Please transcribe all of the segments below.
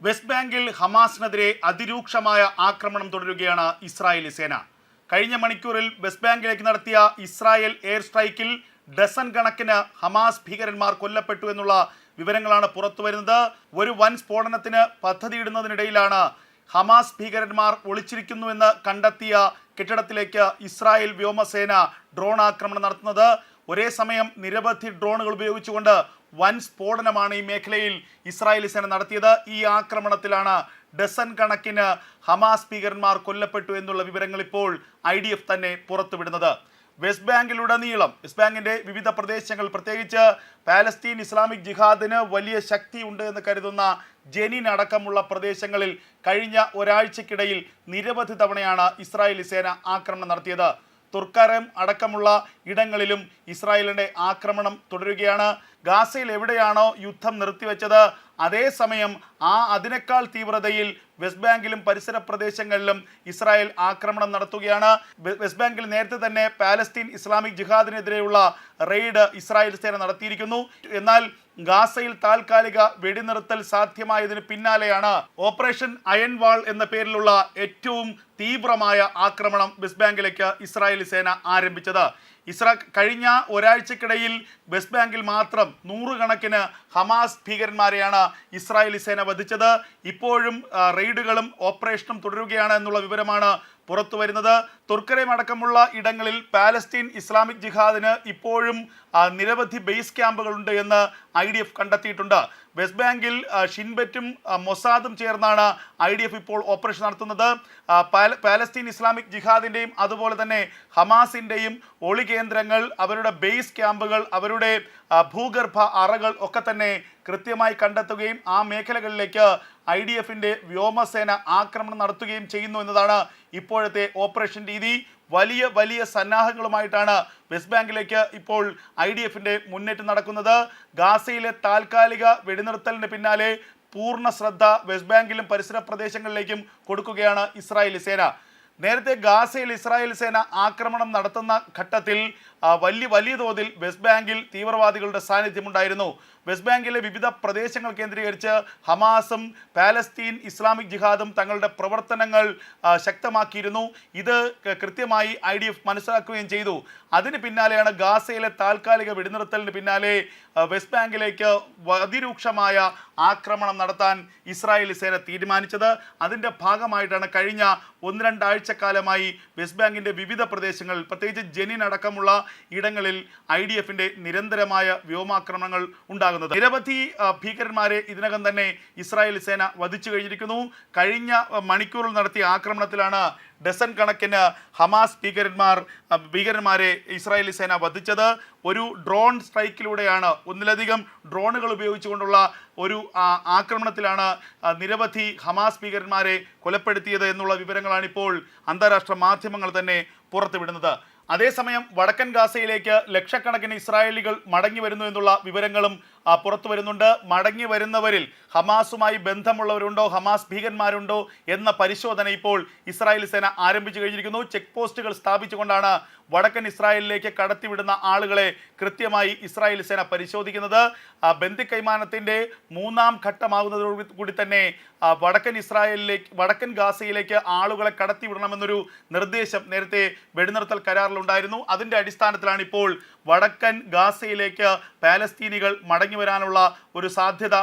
West ബാങ്കിൽ ഹമാസിനെതിരെ അതിരൂക്ഷമായ ആക്രമണം തുടരുകയാണ് ഇസ്രായേലി സേന. കഴിഞ്ഞ മണിക്കൂറിൽ വെസ്റ്റ് ബാങ്കിലേക്ക് നടത്തിയ ഇസ്രായേൽ എയർ സ്ട്രൈക്കിൽ ഡസൻ കണക്കിന് ഹമാസ് ഭീകരന്മാർ കൊല്ലപ്പെട്ടു എന്നുള്ള വിവരങ്ങളാണ് പുറത്തുവരുന്നത്. ഒരു വൻ സ്ഫോടനത്തിന് പദ്ധതിയിടുന്നതിനിടയിലാണ് ഹമാസ് ഭീകരന്മാർ ഒളിച്ചിരിക്കുന്നുവെന്ന് കണ്ടെത്തിയ കെട്ടിടത്തിലേക്ക് ഇസ്രായേൽ വ്യോമസേന ഡ്രോൺ ആക്രമണം നടത്തുന്നത്. ഒരേ സമയം നിരവധി ഡ്രോണുകൾ ഉപയോഗിച്ചുകൊണ്ട് വൻ സ്ഫോടനമാണ് ഈ മേഖലയിൽ ഇസ്രായേലി സേന നടത്തിയത്. ഈ ആക്രമണത്തിലാണ് ഡസൻ കണക്കിന് ഹമാസ് ഭീകരന്മാർ കൊല്ലപ്പെട്ടു എന്നുള്ള വിവരങ്ങൾ ഇപ്പോൾ IDF തന്നെ പുറത്തുവിടുന്നത്. വെസ്റ്റ് ബാങ്കിന്റെ വിവിധ പ്രദേശങ്ങൾ, പ്രത്യേകിച്ച് പാലസ്തീൻ ഇസ്ലാമിക് ജിഹാദിന് വലിയ ശക്തിയുണ്ട് എന്ന് കരുതുന്ന ജെനിൻ അടക്കമുള്ള പ്രദേശങ്ങളിൽ കഴിഞ്ഞ ഒരാഴ്ചക്കിടയിൽ നിരവധി തവണയാണ് ഇസ്രായേലി സേന ആക്രമണം നടത്തിയത്. തുർക്കരം അടക്കമുള്ള ഇടങ്ങളിലും ഇസ്രായേലിൻ്റെ ആക്രമണം തുടരുകയാണ്. ഗാസയിൽ എവിടെയാണോ യുദ്ധം നിർത്തിവെച്ചത് അതേസമയം അതിനേക്കാൾ തീവ്രതയിൽ വെസ്റ്റ് ബാങ്കിലും പരിസര പ്രദേശങ്ങളിലും ഇസ്രായേൽ ആക്രമണം നടത്തുകയാണ്. വെസ്റ്റ് ബാങ്കിൽ നേരത്തെ തന്നെ പാലസ്തീൻ ഇസ്ലാമിക് ജിഹാദിനെതിരെയുള്ള റെയ്ഡ് ഇസ്രായേൽ സേന നടത്തിയിരിക്കുന്നു. എന്നാൽ ഗാസയിൽ താൽക്കാലിക വെടിനിർത്തൽ സാധ്യമായതിന് പിന്നാലെയാണ് ഓപ്പറേഷൻ അയൺ വാൾ എന്ന പേരിലുള്ള ഏറ്റവും തീവ്രമായ ആക്രമണം വെസ്റ്റ് ബാങ്കിലേക്ക് ഇസ്രായേലി സേന ആരംഭിച്ചത്. കഴിഞ്ഞ ഒരാഴ്ചക്കിടയിൽ വെസ്റ്റ് ബാങ്കിൽ മാത്രം 100 കണക്കിന് ഹമാസ് ഭീകരന്മാരെയാണ് ഇസ്രായേലി സേന വധിച്ചത്. ഇപ്പോഴും റെയ്ഡുകളും ഓപ്പറേഷനും തുടരുകയാണ് എന്നുള്ള വിവരമാണ് പുറത്തു വരുന്നത്. തുർക്കരയും അടക്കമുള്ള ഇടങ്ങളിൽ പാലസ്തീൻ ഇസ്ലാമിക് ജിഹാദിന് ഇപ്പോഴും നിരവധി ബേസ് ക്യാമ്പുകളുണ്ട് എന്ന് IDF കണ്ടെത്തിയിട്ടുണ്ട്. വെസ്റ്റ് ബാങ്കിൽ ഷിൻബെറ്റും മൊസാദും ചേർന്നാണ് IDF ഇപ്പോൾ ഓപ്പറേഷൻ നടത്തുന്നത്. പാലസ്തീൻ ഇസ്ലാമിക് ജിഹാദിൻ്റെയും അതുപോലെ തന്നെ ഹമാസിൻ്റെയും ഒളി കേന്ദ്രങ്ങൾ, അവരുടെ ബേസ് ക്യാമ്പുകൾ, അവരുടെ ഭൂഗർഭ അറകൾ ഒക്കെ തന്നെ കൃത്യമായി കണ്ടെത്തുകയും ആ മേഖലകളിലേക്ക് IDFൻ്റെ വ്യോമസേന ആക്രമണം നടത്തുകയും ചെയ്യുന്നു എന്നതാണ് ഇപ്പോഴത്തെ ഓപ്പറേഷൻ രീതി. വലിയ സന്നാഹങ്ങളുമായിട്ടാണ് വെസ്റ്റ് ബാങ്കിലേക്ക് ഇപ്പോൾ IDFൻ്റെ മുന്നേറ്റം നടക്കുന്നത്. ഗാസയിലെ താൽക്കാലിക വെടിനിർത്തലിന് പിന്നാലെ പൂർണ്ണ ശ്രദ്ധ വെസ്റ്റ് ബാങ്കിലും പരിസര പ്രദേശങ്ങളിലേക്കും കൊടുക്കുകയാണ് ഇസ്രായേലി സേന. നേരത്തെ ഗാസയിൽ ഇസ്രായേൽ സേന ആക്രമണം നടത്തുന്ന ഘട്ടത്തിൽ വലിയ തോതിൽ വെസ്റ്റ് ബാങ്കിൽ തീവ്രവാദികളുടെ സാന്നിധ്യമുണ്ടായിരുന്നു. വെസ്റ്റ് ബാങ്കിലെ വിവിധ പ്രദേശങ്ങൾ കേന്ദ്രീകരിച്ച് ഹമാസും പാലസ്തീൻ ഇസ്ലാമിക് ജിഹാദും തങ്ങളുടെ പ്രവർത്തനങ്ങൾ ശക്തമാക്കിയിരുന്നു. ഇത് കൃത്യമായി IDF മനസ്സിലാക്കുകയും ചെയ്തു. അതിന് പിന്നാലെയാണ് ഗാസയിലെ താൽക്കാലിക വെടിനിർത്തലിന് പിന്നാലെ വെസ്റ്റ് ബാങ്കിലേക്ക് അതിരൂക്ഷമായ ആക്രമണം നടത്താൻ ഇസ്രായേലി സേന തീരുമാനിച്ചത്. അതിൻ്റെ ഭാഗമായിട്ടാണ് കഴിഞ്ഞ 1-2 ആഴ്ചക്കാലമായി വെസ്റ്റ് ബാങ്കിൻ്റെ വിവിധ പ്രദേശങ്ങളിൽ, പ്രത്യേകിച്ച് ജെനിൻ അടക്കമുള്ള ഇടങ്ങളിൽ IDFൻ്റെ നിരന്തരമായ വ്യോമാക്രമണങ്ങൾ ഉണ്ടാകുന്നത്. നിരവധി ഭീകരന്മാരെ ഇതിനകം തന്നെ ഇസ്രായേൽ സേന വധിച്ചു കഴിഞ്ഞിരിക്കുന്നു. കഴിഞ്ഞ മണിക്കൂറിൽ നടത്തിയ ആക്രമണത്തിലാണ് ഡസൻ കണക്കിന് ഹമാസ് ഭീകരന്മാരെ ഇസ്രായേലി സേന വധിച്ചത്. ഒരു ഡ്രോൺ സ്ട്രൈക്കിലൂടെയാണ്, ഒന്നിലധികം ഡ്രോണുകൾ ഉപയോഗിച്ചുകൊണ്ടുള്ള ഒരു ആക്രമണത്തിലാണ് നിരവധി ഹമാസ് ഭീകരന്മാരെ കൊലപ്പെടുത്തിയത് എന്നുള്ള വിവരങ്ങളാണ് ഇപ്പോൾ അന്താരാഷ്ട്ര മാധ്യമങ്ങൾ തന്നെ പുറത്തുവിടുന്നത്. അതേസമയം വടക്കൻ ഗാസയിലേക്ക് ലക്ഷക്കണക്കിന് ഇസ്രായേലികൾ മടങ്ങി വരുന്നു എന്നുള്ള വിവരങ്ങളും പുറത്തു വരുന്നുണ്ട്. മടങ്ങി വരുന്നവരിൽ ഹമാസുമായി ബന്ധമുള്ളവരുണ്ടോ, ഹമാസ് ഭീകരന്മാരുണ്ടോ എന്ന പരിശോധന ഇപ്പോൾ ഇസ്രായേൽ സേന ആരംഭിച്ചു കഴിഞ്ഞിരിക്കുന്നു. ചെക്ക് പോസ്റ്റുകൾ സ്ഥാപിച്ചുകൊണ്ടാണ് വടക്കൻ ഇസ്രായേലിലേക്ക് കടത്തിവിടുന്ന ആളുകളെ കൃത്യമായി ഇസ്രായേൽ സേന പരിശോധിക്കുന്നത്. ബന്ദിക്കൈമാനത്തിൻ്റെ 3ാം ഘട്ടമാകുന്നതോടുകൂടി തന്നെ വടക്കൻ ഗാസയിലേക്ക് ആളുകളെ കടത്തിവിടണമെന്നൊരു നിർദ്ദേശം നേരത്തെ വെടിനിർത്തൽ കരാറിലുണ്ടായിരുന്നു. അതിൻ്റെ അടിസ്ഥാനത്തിലാണ് ഇപ്പോൾ വടക്കൻ ഗാസയിലേക്ക് പാലസ്തീനികൾ മടങ്ങി വരാനുള്ള ഒരു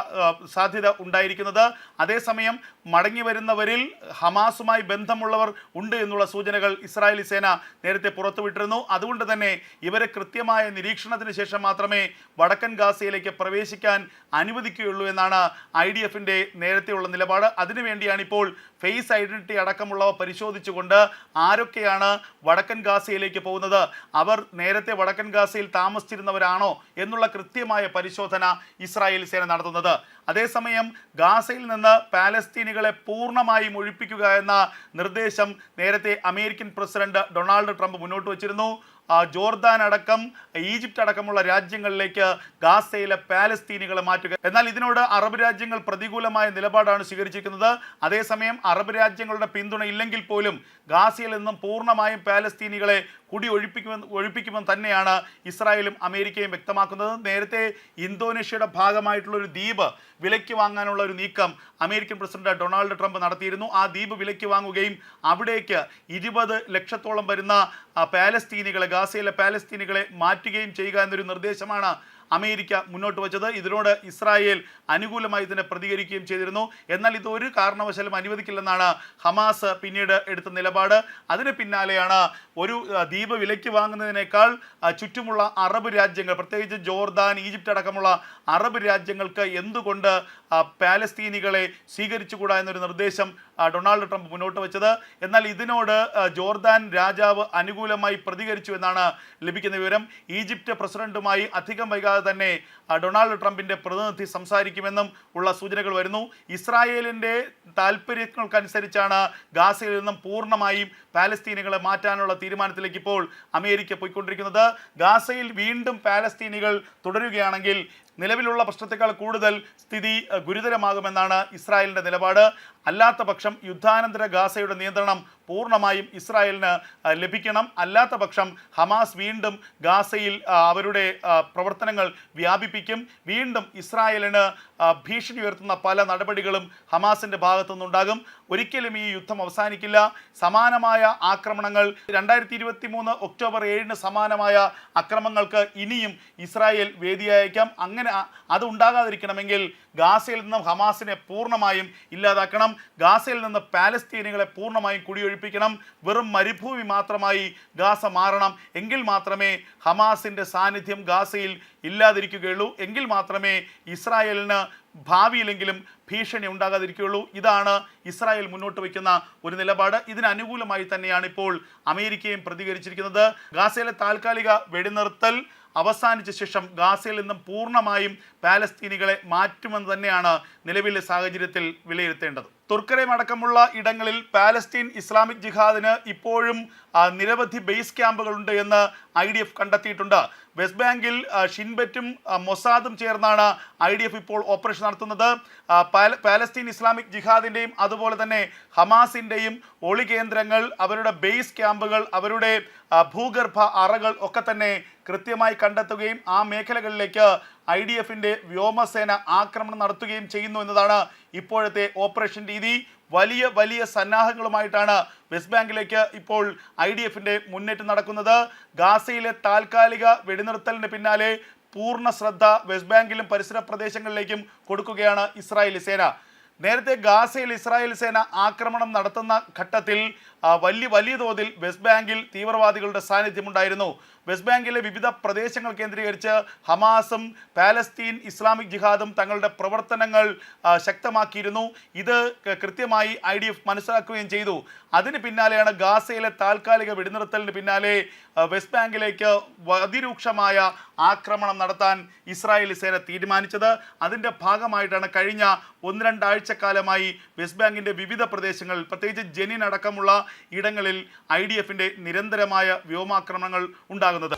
സാധ്യത ഉണ്ടായിരിക്കുന്നത്. അതേസമയം മടങ്ങി വരുന്നവരിൽ ഹമാസുമായി ബന്ധമുള്ളവർ ഉണ്ട് എന്നുള്ള സൂചനകൾ ഇസ്രായേലി സേന നേരത്തെ പുറത്തുവിട്ടിരുന്നു. അതുകൊണ്ട് തന്നെ ഇവരെ കൃത്യമായ നിരീക്ഷണത്തിന് ശേഷം മാത്രമേ വടക്കൻ ഗാസയിലേക്ക് പ്രവേശിക്കാൻ അനുവദിക്കുകയുള്ളൂ എന്നാണ് IDFൻ്റെ നേരത്തെയുള്ള നിലപാട്. അതിനുവേണ്ടിയാണ് ഇപ്പോൾ ഫേസ് ഐഡന്റിറ്റി അടക്കമുള്ളവ പരിശോധിച്ചുകൊണ്ട് ആരൊക്കെയാണ് വടക്കൻ ഗാസയിലേക്ക് പോകുന്നത്, അവർ നേരത്തെ വടക്കൻ ഗാസയിൽ താമസിച്ചിരുന്നവരാണോ എന്നുള്ള കൃത്യമായ പരിശോധന ഇസ്രായേൽ സേന നടത്തുന്നത്. അതേസമയം ഗാസയിൽ നിന്ന് പാലസ്തീനികളെ പൂർണ്ണമായും ഒഴിപ്പിക്കുക എന്ന നിർദ്ദേശം നേരത്തെ അമേരിക്കൻ പ്രസിഡന്റ് ഡൊണാൾഡ് ട്രംപ് മുന്നോട്ട് വച്ചിരുന്നു. ജോർദാൻ അടക്കം ഈജിപ്റ്റ് അടക്കമുള്ള രാജ്യങ്ങളിലേക്ക് ഗാസയിലെ പാലസ്തീനികളെ മാറ്റുക. എന്നാൽ ഇതിനോട് അറബ് രാജ്യങ്ങൾ പ്രതികൂലമായ നിലപാടാണ് സ്വീകരിച്ചിരിക്കുന്നത്. അതേസമയം അറബ് രാജ്യങ്ങളുടെ പിന്തുണ ഇല്ലെങ്കിൽ പോലും ഗാസയിൽ നിന്നും പൂർണ്ണമായും പാലസ്തീനികളെ ഒഴിപ്പിക്കുമെന്ന് തന്നെയാണ് ഇസ്രായേലും അമേരിക്കയും വ്യക്തമാക്കുന്നത്. നേരത്തെ ഇന്തോനേഷ്യയുടെ ഭാഗമായിട്ടുള്ള ഒരു ദ്വീപ് വിലയ്ക്ക് വാങ്ങാനുള്ള ഒരു നീക്കം അമേരിക്കൻ പ്രസിഡന്റ് ഡൊണാൾഡ് ട്രംപ് നടത്തിയിരുന്നു. ആ ദ്വീപ് വിലയ്ക്ക് വാങ്ങുകയും അവിടേക്ക് 20 ലക്ഷത്തോളം വരുന്ന ഗാസയിലെ പാലസ്തീനികളെ മാറ്റുകയും ചെയ്യുക എന്നൊരു നിർദ്ദേശമാണ് അമേരിക്ക മുന്നോട്ട് വച്ചത്. ഇതിനോട് ഇസ്രായേൽ അനുകൂലമായി തന്നെ പ്രതികരിക്കുകയും ചെയ്തിരുന്നു. എന്നാൽ ഇത് ഒരു കാരണവശാലും അനുവദിക്കില്ലെന്നാണ് ഹമാസ് പിന്നീട് എടുത്ത നിലപാട്. അതിന് പിന്നാലെയാണ് ഒരു ദ്വീപ് വിലയ്ക്ക് വാങ്ങുന്നതിനേക്കാൾ ചുറ്റുമുള്ള അറബ് രാജ്യങ്ങൾ, പ്രത്യേകിച്ച് ജോർദാൻ, ഈജിപ്റ്റ് അടക്കമുള്ള അറബ് രാജ്യങ്ങൾക്ക് എന്തുകൊണ്ട് പാലസ്തീനികളെ സ്വീകരിച്ചുകൂടാ എന്നൊരു നിർദ്ദേശം ഡൊണാൾഡ് ട്രംപ് മുന്നോട്ട് വെച്ചത്. എന്നാൽ ഇതിനോട് ജോർദാൻ രാജാവ് അനുകൂലമായി പ്രതികരിച്ചു എന്നാണ് ലഭിക്കുന്ന വിവരം. ഈജിപ്റ്റ് പ്രസിഡന്റുമായി അധികം വൈകാതെ തന്നെ ഡൊണാൾഡ് ട്രംപിന്റെ പ്രതിനിധി സംസാരിക്കുമെന്നും ഉള്ള സൂചനകൾ വരുന്നു. ഇസ്രായേലിന്റെ താല്പര്യങ്ങൾക്കനുസരിച്ചാണ് ഗാസയിൽ നിന്നും പൂർണ്ണമായും പാലസ്തീനികളെ മാറ്റാനുള്ള തീരുമാനത്തിലേക്ക് ഇപ്പോൾ അമേരിക്ക പോയിക്കൊണ്ടിരിക്കുന്നത്. ഗാസയിൽ വീണ്ടും പാലസ്തീനികൾ തുടരുകയാണെങ്കിൽ നിലവിലുള്ള പ്രശ്നത്തെക്കാൾ കൂടുതൽ സ്ഥിതി ഗുരുതരമാകുമെന്നാണ് ഇസ്രായേലിൻ്റെ നിലപാട്. അല്ലാത്ത പക്ഷം യുദ്ധാനന്തര ഗാസയുടെ നിയന്ത്രണം പൂർണ്ണമായും ഇസ്രായേലിന് ലഭിക്കണം. അല്ലാത്ത പക്ഷം ഹമാസ് വീണ്ടും ഗാസയിൽ അവരുടെ പ്രവർത്തനങ്ങൾ വ്യാപിപ്പിക്കും. വീണ്ടും ഇസ്രായേലിന് ഭീഷണി ഉയർത്തുന്ന പല നടപടികളും ഹമാസിൻ്റെ ഭാഗത്തുനിന്നുണ്ടാകും. ഒരിക്കലും ഈ യുദ്ധം അവസാനിക്കില്ല. സമാനമായ ആക്രമണങ്ങൾ 2023 ഒക്ടോബർ 7 സമാനമായ അക്രമങ്ങൾക്ക് ഇനിയും ഇസ്രായേൽ വേദിയായേക്കാം. അങ്ങനെ അത് ഉണ്ടാകാതിരിക്കണമെങ്കിൽ ഗാസയിൽ നിന്നും ഹമാസിനെ പൂർണ്ണമായും ഇല്ലാതാക്കണം. ഗാസയിൽ നിന്ന് പാലസ്തീനികളെ പൂർണ്ണമായും കുടിയൊഴിപ്പിക്കണം. വെറും മരുഭൂമി മാത്രമായി ഗാസ മാറണം. എങ്കിൽ മാത്രമേ ഹമാസിൻ്റെ സാന്നിധ്യം ഗാസയിൽ ഇല്ലാതിരിക്കുകയുള്ളൂ. എങ്കിൽ മാത്രമേ ഇസ്രായേലിന് ഭാവിയിലെങ്കിലും ഭീഷണി ഉണ്ടാകാതിരിക്കുകയുള്ളൂ. ഇതാണ് ഇസ്രായേൽ മുന്നോട്ട് വയ്ക്കുന്ന ഒരു നിലപാട്. ഇതിന് അനുകൂലമായി തന്നെയാണ് ഇപ്പോൾ അമേരിക്കയും പ്രതികരിച്ചിരിക്കുന്നത്. ഗാസയിലെ താൽക്കാലിക വെടിനിർത്തൽ അവസാനിച്ച ശേഷം ഗാസയിൽ നിന്നും പൂർണ്ണമായും പാലസ്തീനികളെ മാറ്റുമെന്ന് തന്നെയാണ് നിലവിലെ സാഹചര്യത്തിൽ വിലയിരുത്തേണ്ടത്. തുർക്കരയും അടക്കമുള്ള ഇടങ്ങളിൽ പാലസ്തീൻ ഇസ്ലാമിക് ജിഹാദിന് ഇപ്പോഴും നിരവധി ബേസ് ക്യാമ്പുകളുണ്ട് എന്ന് IDF കണ്ടെത്തിയിട്ടുണ്ട്. വെസ്റ്റ് ബാങ്കിൽ ഷിൻബെറ്റും മൊസാദും ചേർന്നാണ് IDF ഇപ്പോൾ ഓപ്പറേഷൻ നടത്തുന്നത്. പാലസ്തീൻ ഇസ്ലാമിക് ജിഹാദിൻ്റെയും അതുപോലെ തന്നെ ഹമാസിൻ്റെയും ഒളി കേന്ദ്രങ്ങൾ, അവരുടെ ബേസ് ക്യാമ്പുകൾ, അവരുടെ ഭൂഗർഭ അറകൾ ഒക്കെ തന്നെ കൃത്യമായി കണ്ടെത്തുകയും ആ മേഖലകളിലേക്ക് IDFൻ്റെ വ്യോമസേന ആക്രമണം നടത്തുകയും ചെയ്യുന്നു എന്നതാണ് ഇപ്പോഴത്തെ ഓപ്പറേഷൻ രീതി. വലിയ വലിയ സന്നാഹങ്ങളുമായിട്ടാണ് വെസ്റ്റ് ബാങ്കിലേക്ക് ഇപ്പോൾ IDFൻ്റെ മുന്നേറ്റം നടക്കുന്നത്. ഗാസയിലെ താൽക്കാലിക വെടിനിർത്തലിന് പിന്നാലെ പൂർണ്ണ ശ്രദ്ധ വെസ്റ്റ് ബാങ്കിലും പരിസര പ്രദേശങ്ങളിലേക്കും കൊടുക്കുകയാണ് ഇസ്രായേലി സേന. നേരത്തെ ഗാസയിൽ ഇസ്രായേൽ സേന ആക്രമണം നടത്തുന്ന ഘട്ടത്തിൽ വലിയ തോതിൽ വെസ്റ്റ് ബാങ്കിൽ തീവ്രവാദികളുടെ സാന്നിധ്യമുണ്ടായിരുന്നു. വെസ്റ്റ് ബാങ്കിലെ വിവിധ പ്രദേശങ്ങൾ കേന്ദ്രീകരിച്ച് ഹമാസും പാലസ്തീൻ ഇസ്ലാമിക് ജിഹാദും തങ്ങളുടെ പ്രവർത്തനങ്ങൾ ശക്തമാക്കിയിരുന്നു. ഇത് കൃത്യമായി IDF മനസ്സിലാക്കുകയും ചെയ്തു. അതിന് പിന്നാലെയാണ് ഗാസയിലെ താൽക്കാലിക വെടിനിർത്തലിന് പിന്നാലെ വെസ്റ്റ് ബാങ്കിലേക്ക് അതിരൂക്ഷമായ ആക്രമണം നടത്താൻ ഇസ്രായേലി സേന തീരുമാനിച്ചത്. അതിൻ്റെ ഭാഗമായിട്ടാണ് കഴിഞ്ഞ 1-2 ആഴ്ചക്കാലമായി വെസ്റ്റ് ബാങ്കിൻ്റെ വിവിധ പ്രദേശങ്ങളിൽ, പ്രത്യേകിച്ച് ജെനിൻ അടക്കമുള്ള ഇടങ്ങളിൽ IDFൻ്റെ നിരന്തരമായ വ്യോമാക്രമണങ്ങൾ ഉണ്ടാകുന്നത്.